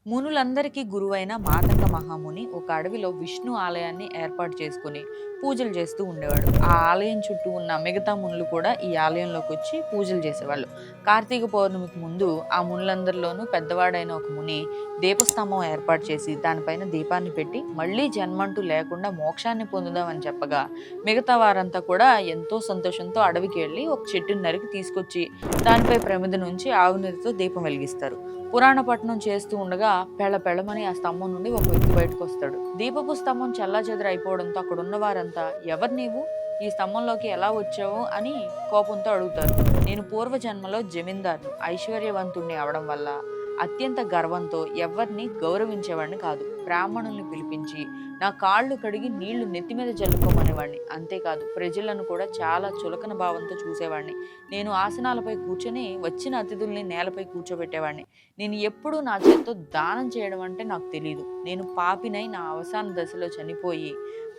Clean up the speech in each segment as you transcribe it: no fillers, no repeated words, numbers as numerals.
మునులందరికీ గురువైన మాతంగ మహాముని ఒక అడవిలో విష్ణు ఆలయాన్ని ఏర్పాటు చేసుకుని పూజలు చేస్తూ ఉండేవాడు. ఆ ఆలయం చుట్టూ ఉన్న మిగతా మునులు కూడా ఈ ఆలయంలోకి వచ్చి పూజలు చేసేవాళ్ళు. కార్తీక పౌర్ణమికి ముందు ఆ మునులందరిలోనూ పెద్దవాడైన ఒక ముని దీపస్తంభం ఏర్పాటు చేసి దానిపైన దీపాన్ని పెట్టి మళ్ళీ జన్మంటూ లేకుండా మోక్షాన్ని పొందుదామని చెప్పగా మిగతా వారంతా కూడా ఎంతో సంతోషంతో అడవికి వెళ్ళి ఒక చెట్టుని నరికి తీసుకొచ్చి దానిపై ప్రమిద నుంచి ఆవు నెయ్యితో దీపం వెలిగిస్తారు. పురాణ పఠనం చేస్తూ ఉండగా పెళ్ళమని ఆ స్తంభం నుండి ఒక వ్యక్తి బయటకు వస్తాడు. దీపపు స్తంభం చెల్లాచెదరు అయిపోవడంతో అక్కడ ఉన్న వారంతా ఎవరు నీవు, ఈ స్తంభంలోకి ఎలా వచ్చావు అని కోపంతో అడుగుతారు. నేను పూర్వ జన్మలో జమీందార్ను, ఐశ్వర్యవంతుణ్ణి అవడం వల్ల అత్యంత గర్వంతో ఎవరిని గౌరవించేవాడిని కాదు. బ్రాహ్మణుల్ని పిలిపించి నా కాళ్ళు కడిగి నీళ్లు నెత్తి మీద జల్లుకోమనేవాడిని. అంతేకాదు ప్రజలను కూడా చాలా చులకన భావంతో చూసేవాడిని. నేను ఆసనాలపై కూర్చొని వచ్చిన అతిథుల్ని నేలపై కూర్చోబెట్టేవాడిని. నేను ఎప్పుడూ నా చేత్తో దానం చేయడం అంటే నాకు తెలియదు. నేను పాపినై నా అవసాన దశలో చనిపోయి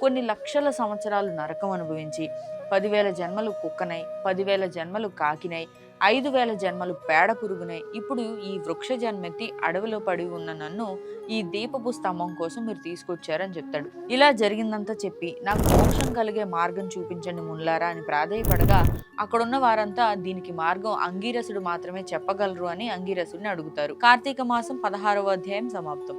కొన్ని లక్షల సంవత్సరాలు నరకం అనుభవించి 10,000 జన్మలు కుక్కనై, 10,000 జన్మలు కాకినై, 5,000 జన్మలు పేడ పురుగునై, ఇప్పుడు ఈ వృక్ష జన్మెత్తి అడవిలో పడి ఉన్న నన్ను ఈ దీపపు స్తంభం కోసం మీరు తీసుకొచ్చారని చెప్తాడు. ఇలా జరిగిందంతా చెప్పి నాకు మోక్షం కలిగే మార్గం చూపించండి మున్లారా అని ప్రాధేయపడగా అక్కడున్న వారంతా దీనికి మార్గం అంగీరసుడు మాత్రమే చెప్పగలరు అని అంగీరసుడిని అడుగుతారు. కార్తీక మాసం 16వ అధ్యాయం సమాప్తం.